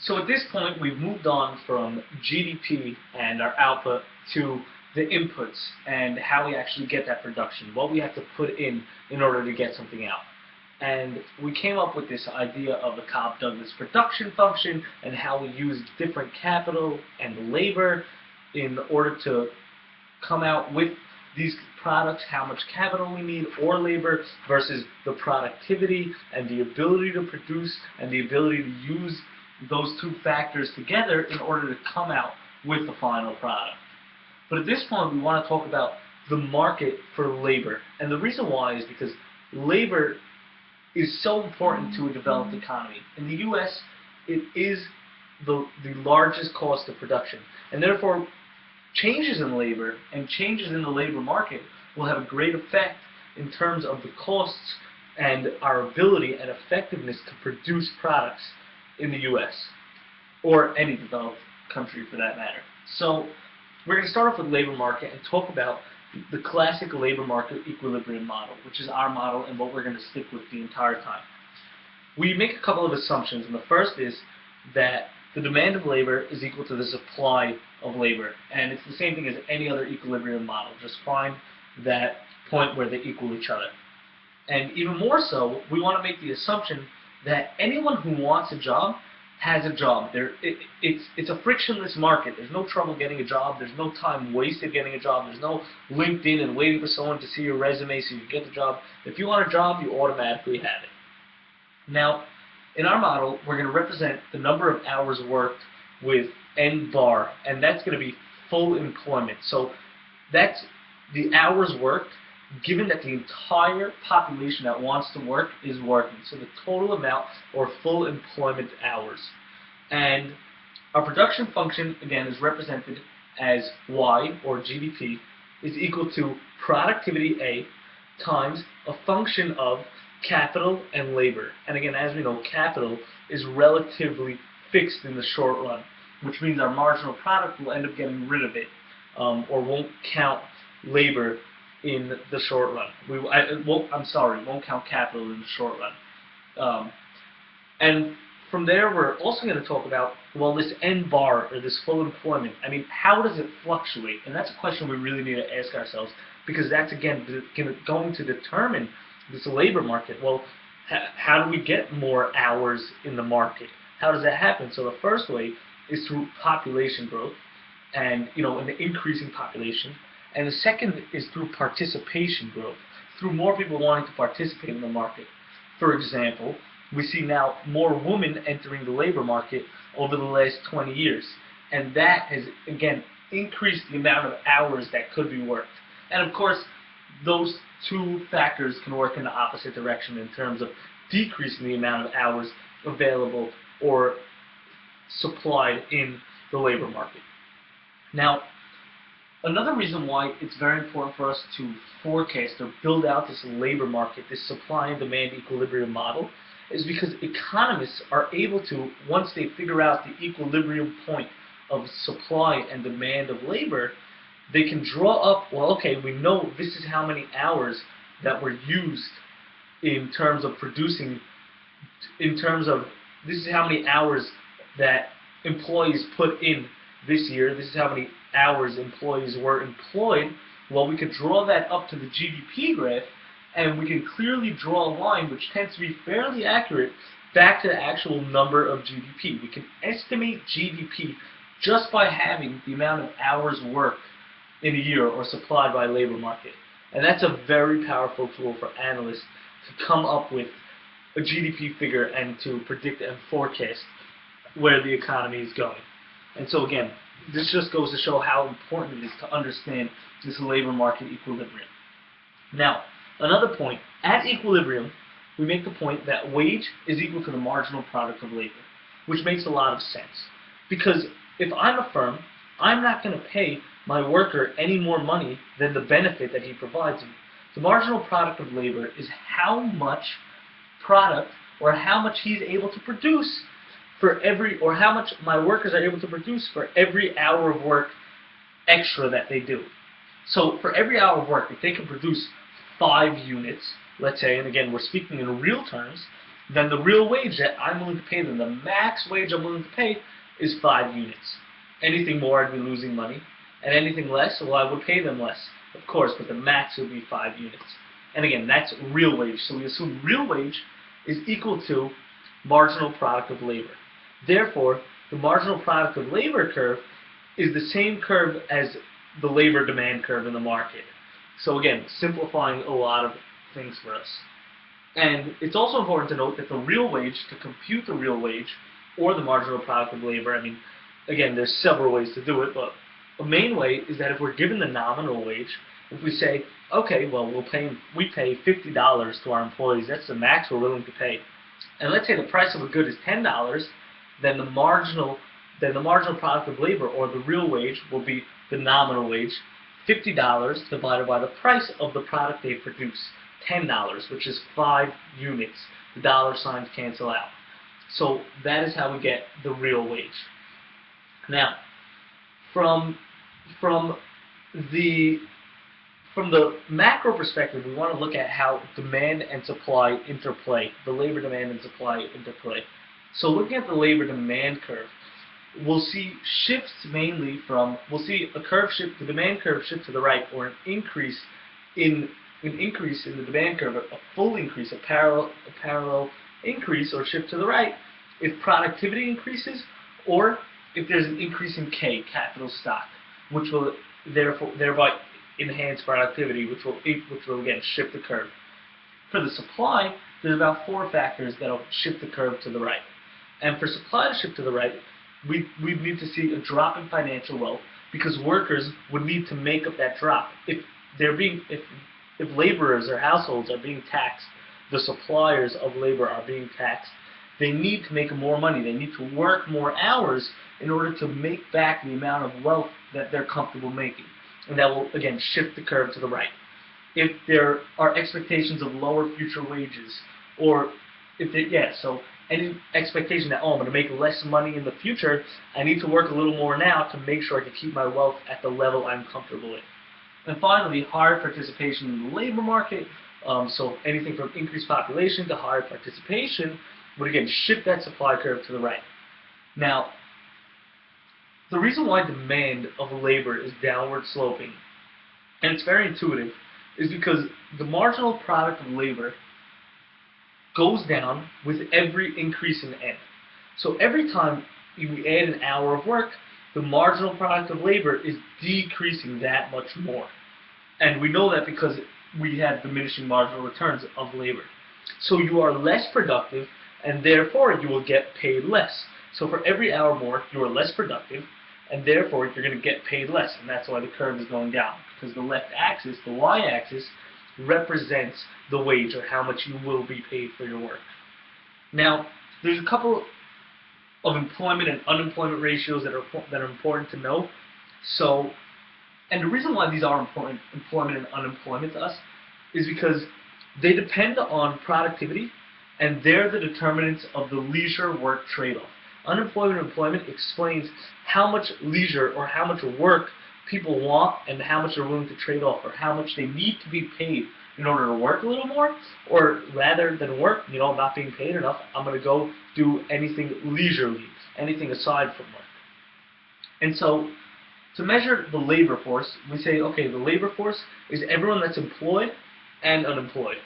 So at this point, we've moved on from GDP and our output to the inputs and how we actually get that production, what we have to put in order to get something out. And we came up with this idea of the Cobb-Douglas production function and how we use different capital and labor in order to come out with these products, how much capital we need or labor versus the productivity and the ability to produce and the ability to use those two factors together in order to come out with the final product. But at this point, we want to talk about the market for labor. And the reason why is because labor is so important to a developed economy. In the U.S., it is the largest cost of production. And therefore, changes in labor and changes in the labor market will have a great effect in terms of the costs and our ability and effectiveness to produce products in the U.S. or any developed country for that matter. So we're going to start off with labor market and talk about the classic labor market equilibrium model, which is our model and what we're going to stick with the entire time. We make a couple of assumptions, and the first is that the demand of labor is equal to the supply of labor, and it's the same thing as any other equilibrium model. Just find that point where they equal each other. And even more so, we want to make the assumption that anyone who wants a job has a job. It's a frictionless market. There's no trouble getting a job. There's no time wasted getting a job. There's no LinkedIn and waiting for someone to see your resume so you can get the job. If you want a job, you automatically have it. Now, in our model, we're going to represent the number of hours worked with N bar, and that's going to be full employment. So that's the hours worked given that the entire population that wants to work is working. So the total amount or full employment hours. And our production function, again, is represented as Y, or GDP, is equal to productivity A times a function of capital and labor. And again, as we know, capital is relatively fixed in the short run, which means our marginal product will end up getting rid of it, or won't count labor in the short run. Won't count capital in the short run. And from there, we're also going to talk about, well, this N bar, or this full employment. I mean, how does it fluctuate? And that's a question we really need to ask ourselves, because that's, again, going to determine this labor market. Well, how do we get more hours in the market? How does that happen? So the first way is through population growth, and an increasing population. And the second is through participation growth, through more people wanting to participate in the market. For example, we see now more women entering the labor market over the last 20 years. And that has, again, increased the amount of hours that could be worked. And of course, those two factors can work in the opposite direction in terms of decreasing the amount of hours available or supplied in the labor market. Now, another reason why it's very important for us to forecast or build out this labor market, this supply and demand equilibrium model, is because economists are able to, once they figure out the equilibrium point of supply and demand of labor, they can draw up, well, okay, we know this is how many hours that were used in terms of producing, this is how many hours that employees put in this year, this is how many hours employees were employed. Well, we could draw that up to the GDP graph, and we can clearly draw a line which tends to be fairly accurate back to the actual number of GDP. We can estimate GDP just by having the amount of hours worked in a year or supplied by a labor market. And that's a very powerful tool for analysts to come up with a GDP figure and to predict and forecast where the economy is going. And so again, this just goes to show how important it is to understand this labor market equilibrium. Now, another point, at equilibrium, we make the point that wage is equal to the marginal product of labor, which makes a lot of sense. Because if I'm a firm, I'm not going to pay my worker any more money than the benefit that he provides me. The marginal product of labor is how much product or how much he's able to produce for every, or how much my workers are able to produce for every hour of work extra that they do. So for every hour of work, if they can produce 5 units, let's say, and again we're speaking in real terms, then the real wage that I'm willing to pay them, the max wage I'm willing to pay, is 5 units. Anything more, I'd be losing money. And anything less, well, I would pay them less, of course, but the max would be 5 units. And again, that's real wage. So we assume real wage is equal to marginal product of labor. Therefore, the marginal product of labor curve is the same curve as the labor demand curve in the market. So again, simplifying a lot of things for us. And it's also important to note that the real wage, to compute the real wage, or the marginal product of labor, I mean, again, there's several ways to do it, but a main way is that if we're given the nominal wage, if we say, okay, well, we pay $50 to our employees, that's the max we're willing to pay. And let's say the price of a good is $10, then the marginal product of labor, or the real wage, will be the nominal wage, $50 divided by the price of the product they produce, $10, which is 5 units. The dollar signs cancel out. So that is how we get the real wage. Now, from the macro perspective, we want to look at how demand and supply interplay, the labor demand and supply interplay. So looking at the labor demand curve, we'll see shifts mainly from, we'll see a curve shift, the demand curve shift to the right, or an increase in the demand curve, a full increase, a parallel increase or shift to the right, if productivity increases, or if there's an increase in K, capital stock, which will thereby enhance productivity, which will again shift the curve. For the supply, there's about 4 factors that'll shift the curve to the right. And for supply to shift to the right, we need to see a drop in financial wealth, because workers would need to make up that drop. If laborers or households are being taxed, the suppliers of labor are being taxed, they need to make more money. They need to work more hours in order to make back the amount of wealth that they're comfortable making. And that will, again, shift the curve to the right. If there are expectations of lower future wages, or so any expectation that, oh, I'm going to make less money in the future, I need to work a little more now to make sure I can keep my wealth at the level I'm comfortable with. And finally, higher participation in the labor market, so anything from increased population to higher participation would again shift that supply curve to the right. Now, the reason why demand of labor is downward sloping, and it's very intuitive, is because the marginal product of labor goes down with every increase in N. So every time we add an hour of work, the marginal product of labor is decreasing that much more. And we know that because we have diminishing marginal returns of labor. So you are less productive, and therefore you will get paid less. So for every hour more, you are less productive, and therefore you're going to get paid less. And that's why the curve is going down, because the left axis, the y-axis, represents the wage, or how much you will be paid for your work. Now, there's a couple of employment and unemployment ratios that are important to know. So, and the reason why these are important, employment and unemployment to us, is because they depend on productivity, and they're the determinants of the leisure work trade-off. Unemployment and employment explains how much leisure or how much work people want and how much they're willing to trade off, or how much they need to be paid in order to work a little more, or rather than work, not being paid enough, I'm going to go do anything leisurely, anything aside from work. And so, to measure the labor force, we say, okay, the labor force is everyone that's employed and unemployed.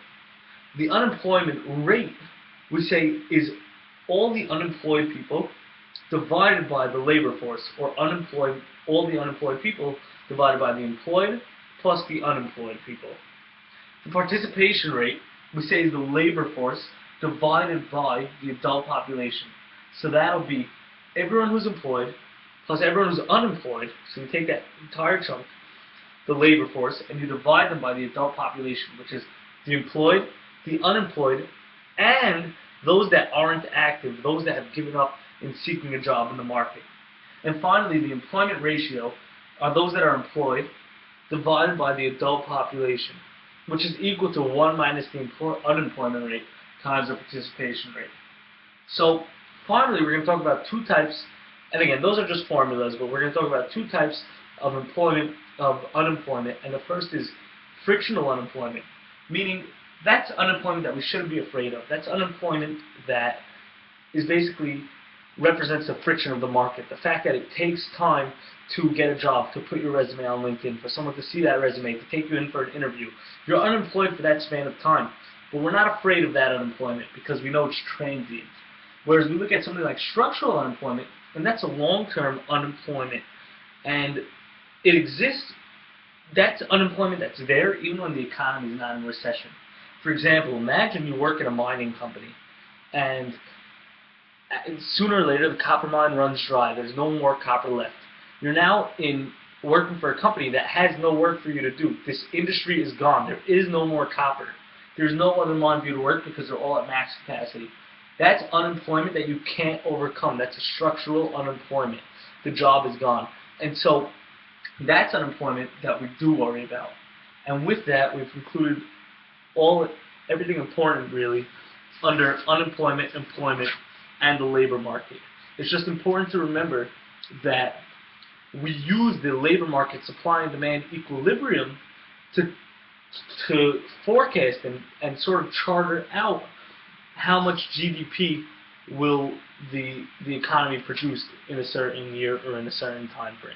The unemployment rate, we say, is all the unemployed people divided by the labor force, or all the unemployed people divided by the employed plus the unemployed people. The participation rate, we say, is the labor force divided by the adult population. So that'll be everyone who's employed plus everyone who's unemployed. So you take that entire chunk, the labor force, and you divide them by the adult population, which is the employed, the unemployed, and those that aren't active, those that have given up in seeking a job in the market. And finally, the employment ratio are those that are employed divided by the adult population, which is equal to 1 minus the unemployment rate times the participation rate. So finally, we're going to talk about 2 types, and again, those are just formulas, but we're going to talk about 2 types of unemployment, and the first is frictional unemployment, meaning That's unemployment that we shouldn't be afraid of. That's unemployment that is basically represents the friction of the market. The fact that it takes time to get a job, to put your resume on LinkedIn, for someone to see that resume, to take you in for an interview. You're unemployed for that span of time. But we're not afraid of that unemployment because we know it's transient. Whereas we look at something like structural unemployment, and that's a long-term unemployment. And it exists, that's unemployment that's there even when the economy is not in recession. For example, imagine you work at a mining company, and sooner or later the copper mine runs dry. There's no more copper left. You're now working for a company that has no work for you to do. This industry is gone. There is no more copper. There's no other mine for you to work because they're all at max capacity. That's unemployment that you can't overcome. That's a structural unemployment. The job is gone. And so that's unemployment that we do worry about. And with that, we've concluded everything important, really, under unemployment, employment, and the labor market. It's just important to remember that we use the labor market supply and demand equilibrium to forecast and sort of charter out how much GDP will the economy produce in a certain year or in a certain time frame.